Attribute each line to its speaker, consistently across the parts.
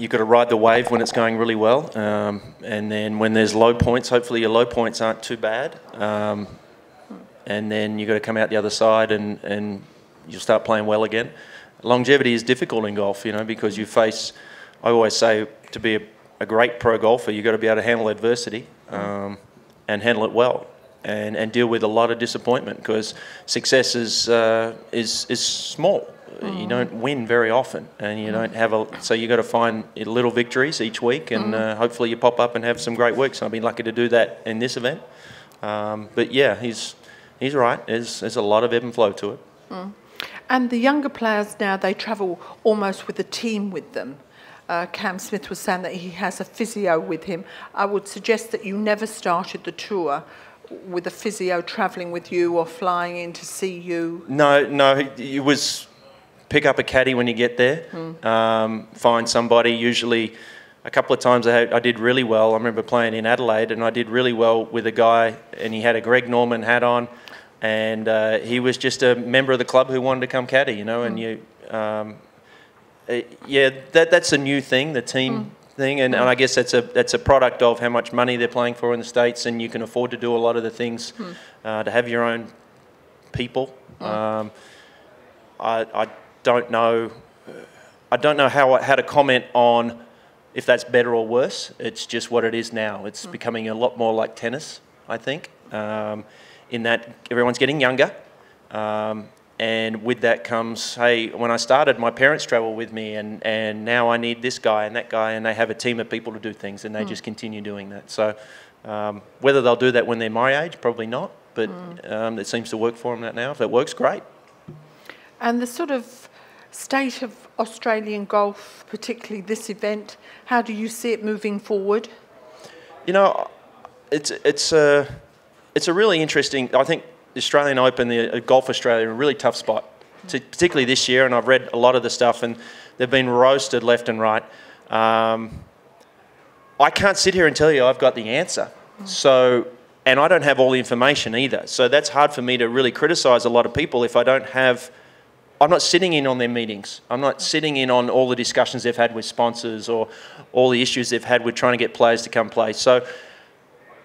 Speaker 1: you've got to ride the wave when it's going really well, and then when there's low points, hopefully your low points aren't too bad, and then you've got to come out the other side and you'll start playing well again. Longevity is difficult in golf, you know, because you face, I always say, to be a great pro golfer, you've got to be able to handle adversity and handle it well, and deal with a lot of disappointment, because success is small. You don't win very often, and you don't have so you got to find little victories each week, and hopefully you pop up and have some great weeks. And I've been lucky to do that in this event. But yeah, he's right. There's a lot of ebb and flow to it.
Speaker 2: And the younger players now, they travel almost with a team with them. Cam Smith was saying that he has a physio with him. I would suggest that you never started the tour with a physio travelling with you or flying in to see you. No,
Speaker 1: it was pick up a caddy when you get there, find somebody. Usually a couple of times I did really well. I remember playing in Adelaide and I did really well with a guy, and he had a Greg Norman hat on, and he was just a member of the club who wanted to come caddy, you know, and you... yeah, that's a new thing, the team thing, and I guess that's a product of how much money they're playing for in the States, and you can afford to do a lot of the things to have your own people. I don't know how to comment on if that's better or worse. It's just what it is now. It's becoming a lot more like tennis, I think, in that everyone's getting younger. And with that comes, hey, when I started, my parents travel with me, and now I need this guy and that guy, and they have a team of people to do things, and they just continue doing that. So whether they'll do that when they're my age, probably not, but it seems to work for them now. If it works, great. And
Speaker 2: the sort of state of Australian golf, particularly this event, how do you see it moving forward?
Speaker 1: You know, it's a really interesting, I think, the Australian Open, the Golf Australia, a really tough spot, particularly this year, and I've read a lot of the stuff, and they've been roasted left and right. I can't sit here and tell you I've got the answer, and I don't have all the information either, so that's hard for me to really criticise a lot of people if I don't have... I'm not sitting in on their meetings. I'm not sitting in on all the discussions they've had with sponsors or all the issues they've had with trying to get players to come play. So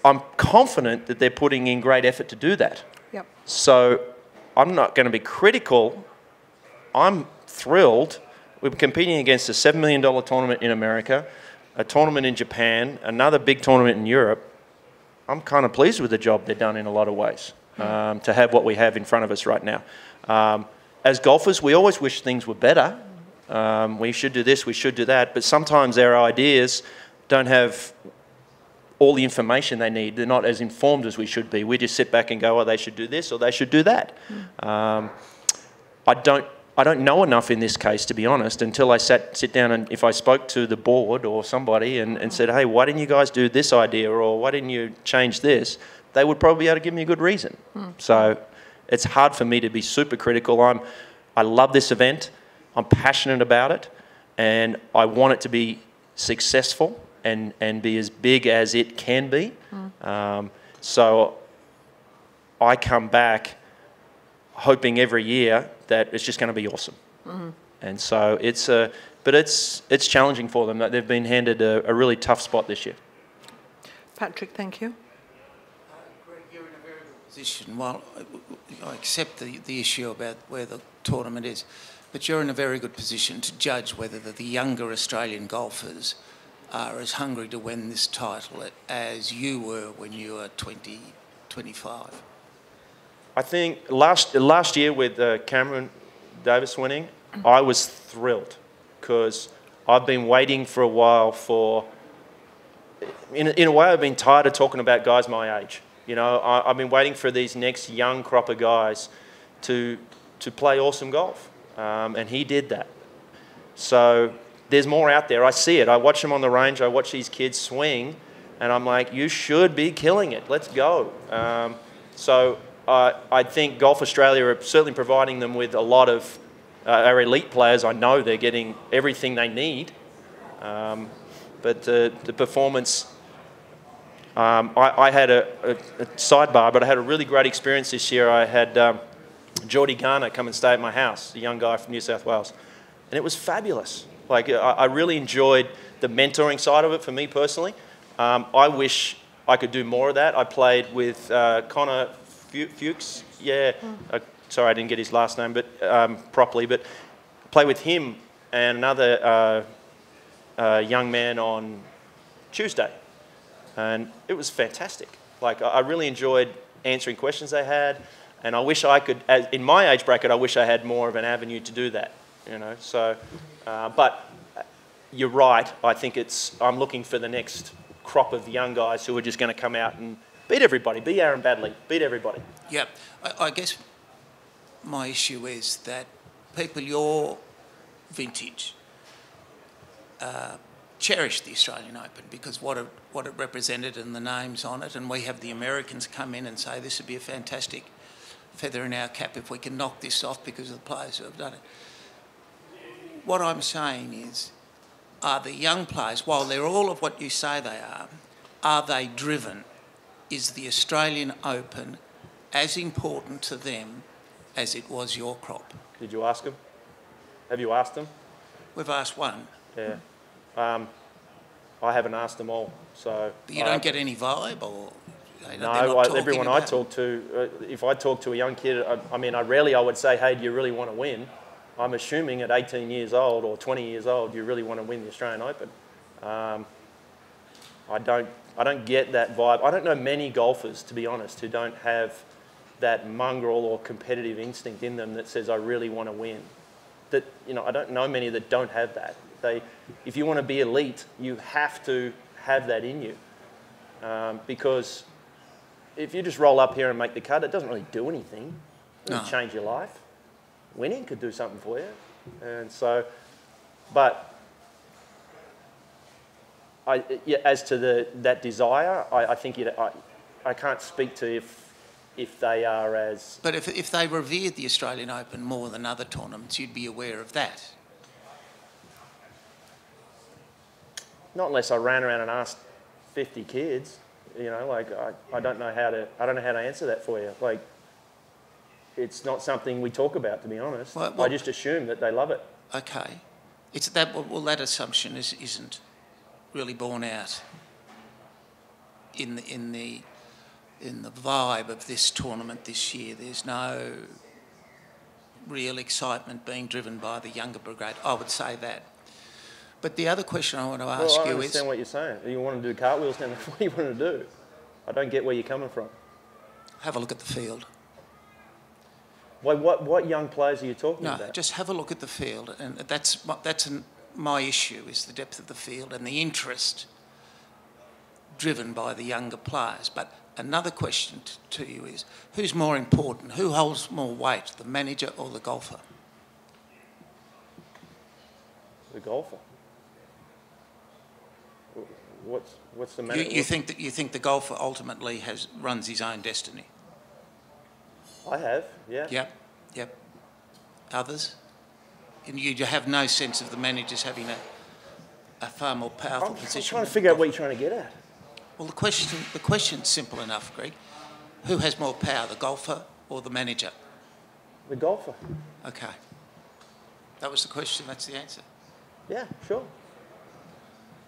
Speaker 1: I'm confident that they're putting in great effort to do that.
Speaker 2: Yep.
Speaker 1: So I'm not going to be critical. I'm thrilled. We're competing against a $7 million tournament in America, a tournament in Japan, another big tournament in Europe. I'm kind of pleased with the job they've done in a lot of ways, to have what we have in front of us right now. As golfers, we always wish things were better. We should do this, we should do that, but sometimes our ideas don't have all the information they need. They're not as informed as we should be. We just sit back and go, oh, they should do this or they should do that. I don't know enough in this case, to be honest, until I sit down and if I spoke to the board or somebody and said, hey, why didn't you guys do this idea, or why didn't you change this? They would probably be able to give me a good reason. So it's hard for me to be super critical. I love this event. I'm passionate about it, and I want it to be successful and be as big as it can be. So I come back hoping every year that it's just going to be awesome. And so but it's challenging for them. They've been handed a really tough spot this year.
Speaker 2: Patrick, thank you.
Speaker 3: Greg, you're in a very good position. Well, I accept the issue about where the tournament is, but you're in a very good position to judge whether the younger Australian golfers are as hungry to win this title as you were when you were 20, 25.
Speaker 1: I think last year with Cameron Davis winning, I was thrilled because I've been waiting for a while for... In a way, I've been tired of talking about guys my age. You know, I've been waiting for these next young crop of guys to play awesome golf, and he did that. So there's more out there. I see it. I watch them on the range. I watch these kids swing, and I'm like, you should be killing it. Let's go. So I think Golf Australia are certainly providing them with a lot of our elite players. I know they're getting everything they need. But the performance, I had a sidebar, but I had a really great experience this year. I had Geordie Garner come and stay at my house, a young guy from New South Wales, and it was fabulous. Like, I really enjoyed the mentoring side of it for me personally. I wish I could do more of that. I played with Connor Fuchs. Yeah, sorry I didn't get his last name properly, but played with him and another young man on Tuesday. And it was fantastic. Like, I really enjoyed answering questions they had, and I wish I could, in my age bracket, I wish I had more of an avenue to do that, you know. So, but you're right. I think I'm looking for the next crop of young guys who are just going to come out and beat everybody, beat Aaron Baddeley, beat everybody.
Speaker 3: Yeah, I guess my issue is that people your vintage cherish the Australian Open because what it represented and the names on it, and we have the Americans come in and say this would be a fantastic feather in our cap if we can knock this off because of the players who have done it. What I'm saying is, are the young players, while they're all of what you say they are they driven? Is the Australian Open as important to them as it was your crop?
Speaker 1: Did you ask them? Have you asked them?
Speaker 3: We've asked one.
Speaker 1: Yeah. I haven't asked them all, so...
Speaker 3: But you don't get any vibe, or...
Speaker 1: No, everyone I talk to, if I talk to a young kid, I mean, I would say, hey, do you really want to win? I'm assuming at 18 years old or 20 years old, you really want to win the Australian Open. I don't get that vibe. I don't know many golfers, to be honest, who don't have that mongrel or competitive instinct in them that says, I really want to win. That, you know, I don't know many that don't have that. If you want to be elite, you have to have that in you. Because if you just roll up here and make the cut, it doesn't really do anything. It doesn't change your life. Winning could do something for you. And so, but as to that desire, I think I can't speak to if they are as...
Speaker 3: But if they revered the Australian Open more than other tournaments, you'd be aware of that.
Speaker 1: Not unless I ran around and asked 50 kids, you know, like I don't know how to answer that for you. Like, it's not something we talk about, to be honest. Well, I just assume that they love it.
Speaker 3: Okay, it's that. Well, that assumption isn't really borne out in the vibe of this tournament this year. There's no real excitement being driven by the younger brigade. I would say that. But the other question I want to ask you is... I
Speaker 1: understand what you're saying. You want to do cartwheels down there? What do you want to do? I don't get where you're coming from.
Speaker 3: Have a look at the field.
Speaker 1: Well, what young players are you talking about?
Speaker 3: No, just have a look at the field. And that's my issue, is the depth of the field and the interest driven by the younger players. But another question to you is, who's more important? Who holds more weight, the manager or the golfer?
Speaker 1: The golfer. What's the matter?
Speaker 3: You think the golfer ultimately runs his own destiny?
Speaker 1: I have, yeah.
Speaker 3: Yep. Others? And you have no sense of the managers having a far more powerful position.
Speaker 1: I'm trying to figure out what you're trying to get at.
Speaker 3: Well, the question's simple enough, Greg. Who has more power, the golfer or the manager?
Speaker 1: The golfer.
Speaker 3: Okay. That was the question. That's the answer.
Speaker 1: Yeah, sure.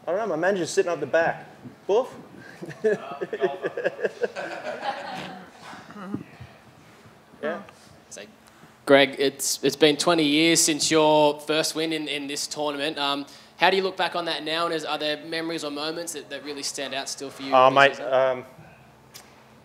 Speaker 1: I don't know, my manager's sitting up the back. Boof? Yeah.
Speaker 4: So, Greg, it's been 20 years since your first win in this tournament. How do you look back on that now, and are there memories or moments that really stand out still for you?
Speaker 1: Mate,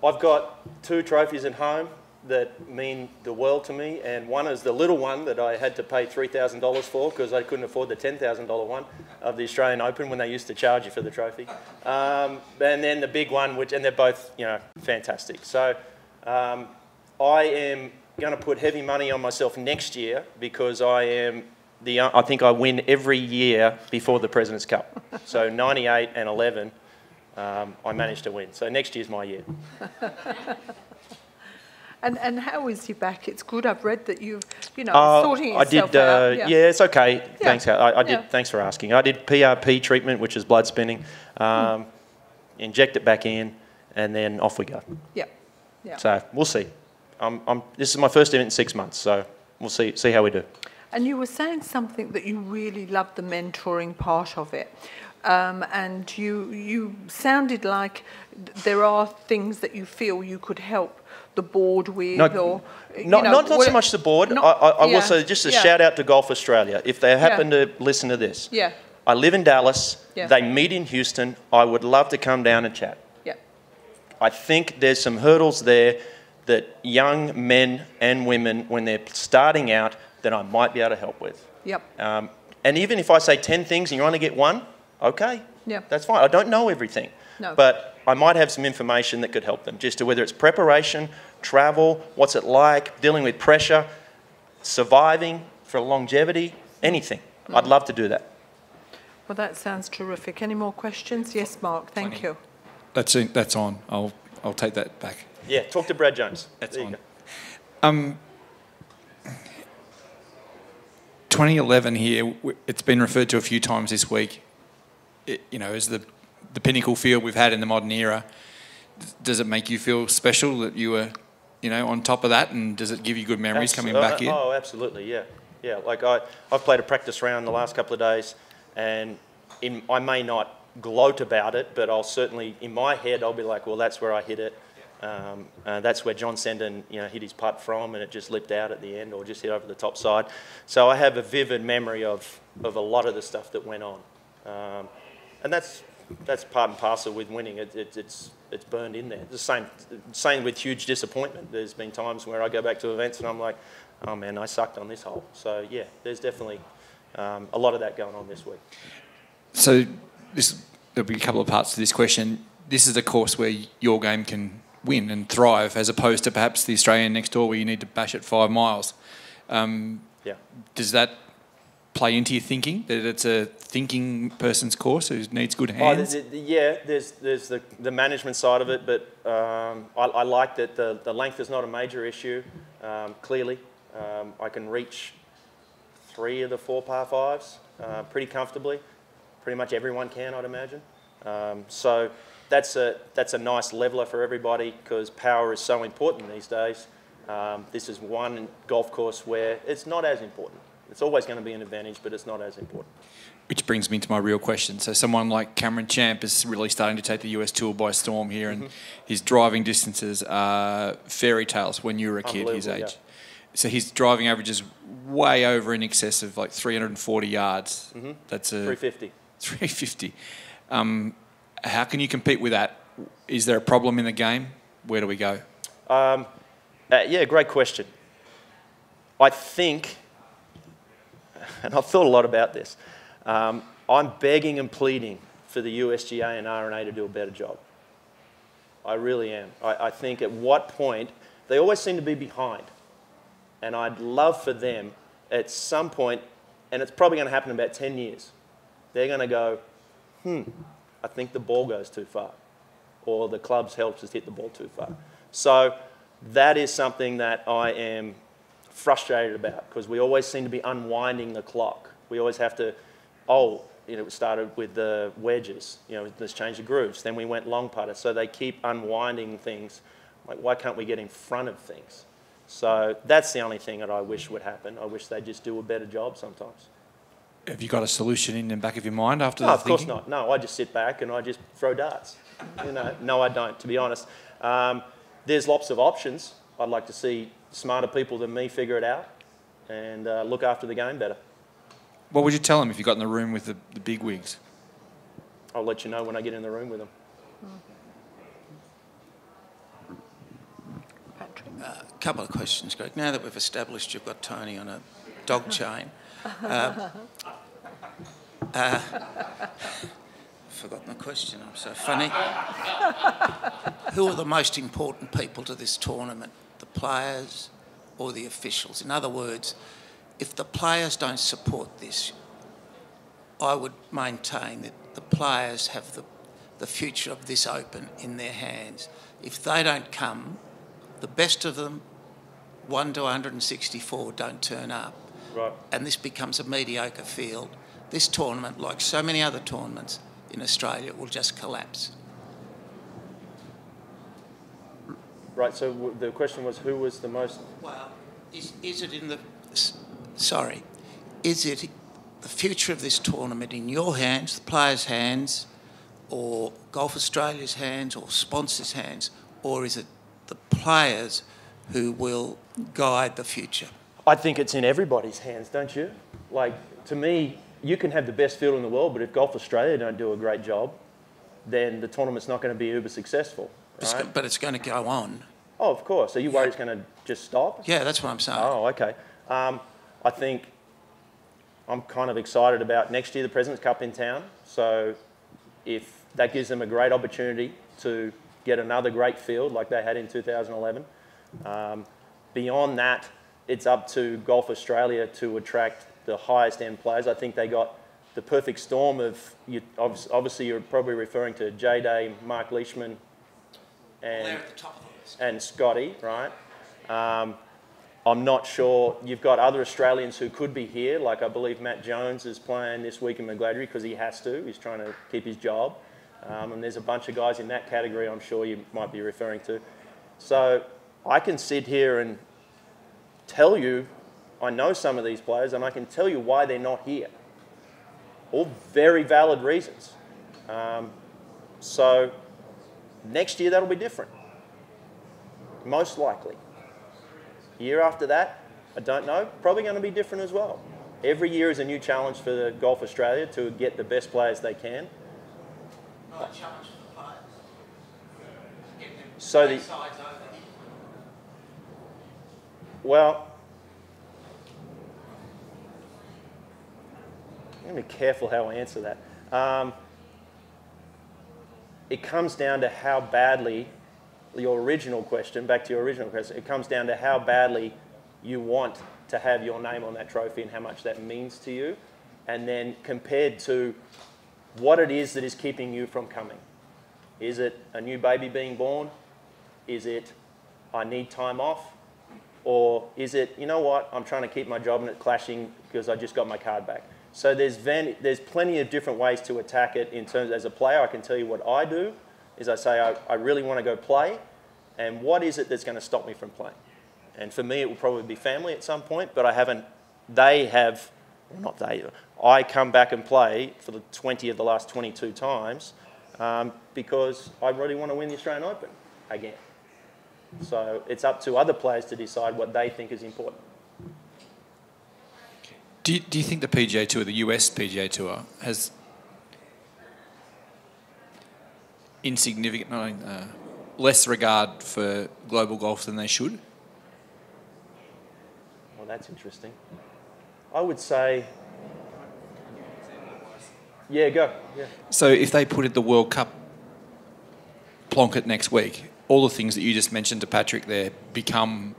Speaker 1: I've got 2 trophies at home that mean the world to me, and one is the little one that I had to pay $3,000 for because I couldn't afford the $10,000 one of the Australian Open when they used to charge you for the trophy. And then the big one, and they're both, you know, fantastic. So I am going to put heavy money on myself next year because I think I win every year before the President's Cup. So 98 and 11, I managed to win. So next year's my year.
Speaker 2: And how is he back? It's good. I've read that you've, sorting yourself out.
Speaker 1: Yeah, it's okay. Yeah. Thanks. I did. Thanks for asking. I did PRP treatment, which is blood spinning. Inject it back in, and then off we go.
Speaker 2: Yeah.
Speaker 1: So we'll see. This is my first event in 6 months, so we'll see how we do.
Speaker 2: And you were saying something that you really loved the mentoring part of it. and you sounded like there are things that you feel you could help the board with, or
Speaker 1: not so much the board. I will say just a shout out to Golf Australia if they happen to listen to this.
Speaker 2: Yeah.
Speaker 1: I live in Dallas.
Speaker 2: Yeah.
Speaker 1: They meet in Houston. I would love to come down and chat.
Speaker 2: Yeah.
Speaker 1: I think there's some hurdles there that young men and women, when they're starting out, that I might be able to help with.
Speaker 2: Yep.
Speaker 1: And even if I say 10 things and you only get one, okay, that's fine. I don't know everything.
Speaker 2: No.
Speaker 1: But I might have some information that could help them, just to whether it's preparation, travel, what's it like, dealing with pressure, surviving for longevity, anything. I'd love to do that.
Speaker 2: Well, that sounds terrific. Any more questions? Yes, Mark. Thank you.
Speaker 5: That's on. I'll take that back.
Speaker 1: Yeah, talk to Brad Jones.
Speaker 5: That's
Speaker 1: there
Speaker 5: on. 2011 here, it's been referred to a few times this week, as the pinnacle field we've had in the modern era. Does it make you feel special that you were, on top of that, and does it give you good memories coming back here?
Speaker 1: Oh, absolutely, yeah. Yeah, like I've played a practice round the last couple of days, and I may not gloat about it, but I'll certainly, in my head, I'll be like, well, that's where I hit it. That's where John Senden, hit his putt from, and it just lipped out at the end, or just hit over the top side. So I have a vivid memory of a lot of the stuff that went on, and that's part and parcel with winning. It's burned in there. The same with huge disappointment. There's been times where I go back to events and I'm like, oh man, I sucked on this hole. So yeah, there's definitely a lot of that going on this week.
Speaker 5: So there'll be a couple of parts to this question. This is a course where your game can win and thrive, as opposed to perhaps the Australian next door where you need to bash it 5 miles. Does that play into your thinking, that it's a thinking person's course who needs good hands?
Speaker 1: There's the management side of it, but I like that the length is not a major issue, clearly. I can reach 3 of the 4 par 5s pretty comfortably. Pretty much everyone can, I'd imagine. So that's a nice leveler for everybody, because power is so important these days. This is one golf course where it's not as important. It's always going to be an advantage, but it's not as important.
Speaker 5: Which brings me to my real question. So someone like Cameron Champ is really starting to take the US Tour by storm here, and his driving distances are fairy tales when you were a kid his age. Yeah. So his driving average is way over in excess of like 340 yards. That's
Speaker 1: 350.
Speaker 5: 350. How can you compete with that? Is there a problem in the game? Where do we go?
Speaker 1: Great question. I think, and I've thought a lot about this, I'm begging and pleading for the USGA and R&A to do a better job. I really am. I think at what point, they always seem to be behind. And I'd love for them at some point, and it's probably going to happen in about 10 years, they're going to go, I think the ball goes too far, or the clubs helps us hit the ball too far. So that is something that I am frustrated about, because we always seem to be unwinding the clock. We always have to, it started with the wedges, let's change the grooves. Then we went long putter. So they keep unwinding things. Like, why can't we get in front of things? So that's the only thing that I wish would happen. I wish they'd just do a better job sometimes.
Speaker 5: Have you got a solution in the back of your mind after
Speaker 1: No,
Speaker 5: the
Speaker 1: of course not. No, I just sit back and I just throw darts. No, I don't, to be honest. There's lots of options. I'd like to see smarter people than me figure it out and look after the game better.
Speaker 5: What would you tell them if you got in the room with the big wigs?
Speaker 1: I'll let you know when I get in the room with them.
Speaker 3: A couple of questions, Greg. Now that we've established you've got Tony on a dog chain, forgotten the question, I'm so funny. Who are the most important people to this tournament? The players or the officials? In other words, if the players don't support this, I would maintain that the players have the future of this Open in their hands. If they don't come, the best of them, 1 to 164, don't turn up.
Speaker 1: Right.
Speaker 3: And this becomes a mediocre field. This tournament, like so many other tournaments in Australia, will just collapse.
Speaker 1: Right, so the question was, who was the most...
Speaker 3: Well, is it in the... Sorry. Is it the future of this tournament in your hands, the players' hands, or Golf Australia's hands, or sponsors' hands, or is it the players who will guide the future?
Speaker 1: I think it's in everybody's hands, don't you? Like, to me, you can have the best field in the world, but if Golf Australia don't do a great job, then the tournament's not going to be uber successul, right?
Speaker 3: But it's going to go on.
Speaker 1: Oh, of course. Are you worried it's going to just stop?
Speaker 3: Yeah, that's what I'm saying.
Speaker 1: Oh, okay. I think I'm kind of excited about next year, the President's Cup in town. So if that gives them a great opportunity to get another great field like they had in 2011. Beyond that, it's up to Golf Australia to attract the highest end players. I think they got the perfect storm of, obviously you're probably referring to J-Day, Mark Leishman, and,
Speaker 3: They're at the top of the list.
Speaker 1: and Scotty, right? I'm not sure. You've got other Australians who could be here, like I believe Matt Jones is playing this week in McGladrey because he has to. He's trying to keep his job. And there's a bunch of guys in that category I'm sure you might be referring to. So I can sit here and tell you I know some of these players and I can tell you why they're not here. All very valid reasons. So next year that'll be different, most likely. Year after that, I don't know, probably going to be different as well. Every year is a new challenge for the Golf Australia to get the best players they can.
Speaker 3: Not a challenge for the players. Get them
Speaker 1: So the
Speaker 3: sides over.
Speaker 1: well, I'm going to be careful how I answer that. It comes down to how badly, your original question, back to your original question, it comes down to how badly you want to have your name on that trophy and how much that means to you, and then compared to what it is that is keeping you from coming. Is it a new baby being born? Is it I need time off? Or is it, you know what, I'm trying to keep my job and it's clashing because I just got my card back? So there's plenty of different ways to attack it in terms, as a player, I can tell you what I do, is I say I really want to go play, and what is it that's going to stop me from playing? And for me, it will probably be family at some point, but I haven't, I come back and play for the 20 of the last 22 times because I really want to win the Australian Open again. So it's up to other players to decide what they think is important.
Speaker 5: Do you think the PGA Tour, the US PGA Tour, has less regard for global golf than they should?
Speaker 1: Well, that's interesting. I would say, yeah, go. Yeah.
Speaker 5: So if they put it the World Cup plonket next week, all the things that you just mentioned to Patrick there become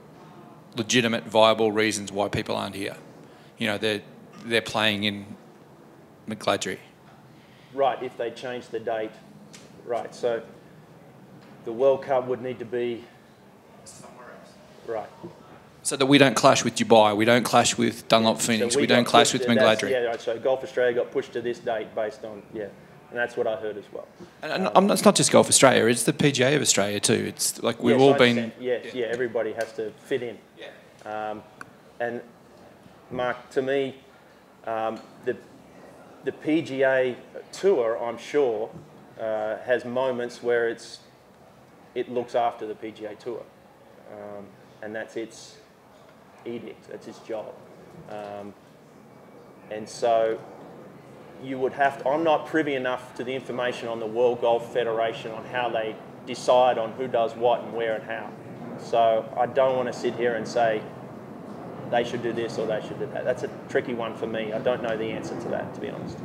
Speaker 5: legitimate, viable reasons why people aren't here. You know, they're playing in McGladrey.
Speaker 1: Right, if they change the date. Right, so the World Cup would need to be somewhere else. Right.
Speaker 5: So that we don't clash with Dubai, we don't clash with Dunlop Phoenix,
Speaker 1: So
Speaker 5: we don't clash with McGladrey.
Speaker 1: Yeah, right, so Golf Australia got pushed to this date based on, yeah, and that's what I heard as well.
Speaker 5: And it's not just Golf Australia, it's the PGA of Australia too. It's like we've all been...
Speaker 1: Yeah, everybody has to fit in. Yeah. And Mark, to me, the PGA Tour, I'm sure, has moments where it looks after the PGA Tour, and that's its edict, that's its job. And so you would have to, I'm not privy enough to the information on the World Golf Federation on how they decide on who does what and where and how. So I don't want to sit here and say they should do this or they should do that. That's a tricky one for me. I don't know the answer to that, to be honest.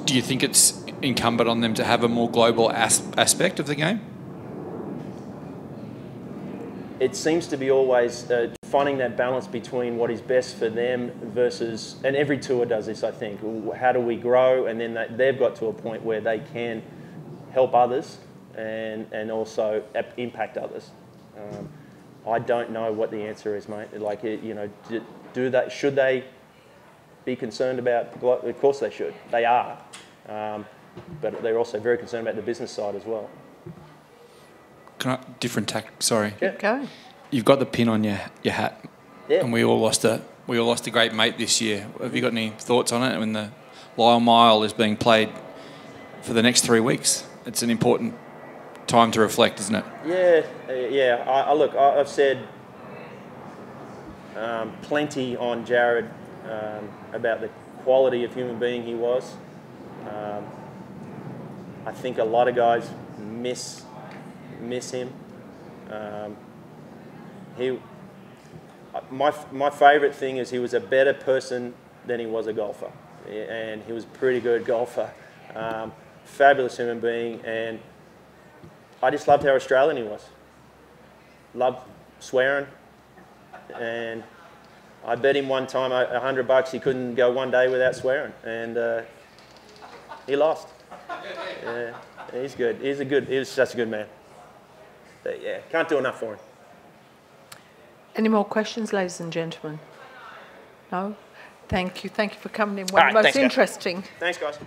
Speaker 5: Do you think it's incumbent on them to have a more global aspect of the game?
Speaker 1: It seems to be always finding that balance between what is best for them versus, and every tour does this, I think. How do we grow? And then they've got to a point where they can help others and also impact others. I don't know what the answer is, mate. Like, you know, should they be concerned about, of course they should. They are. But they're also very concerned about the business side as well.
Speaker 5: Can I, different tack, sorry.
Speaker 1: Yeah.
Speaker 2: Go.
Speaker 5: You've got the pin on your hat,
Speaker 1: Yeah.
Speaker 5: and we all lost a we all lost a great mate this year. Have you got any thoughts on it when the Lyle Mile is being played for the next 3 weeks? It's an important time to reflect, isn't it?
Speaker 1: Yeah. Look, I've said plenty on Jared about the quality of human being he was. I think a lot of guys miss him. My favourite thing is he was a better person than he was a golfer, and he was a pretty good golfer. Fabulous human being, and I just loved how Australian he was. Loved swearing, and I bet him one time $100 he couldn't go one day without swearing, and he lost. Yeah, he's good. He's such a good man. But yeah, can't do enough for him.
Speaker 2: Any more questions, ladies and gentlemen? No? Thank you. Thank you for coming in. One of the most
Speaker 1: Thanks, guys.
Speaker 2: interesting.
Speaker 1: Thanks, guys.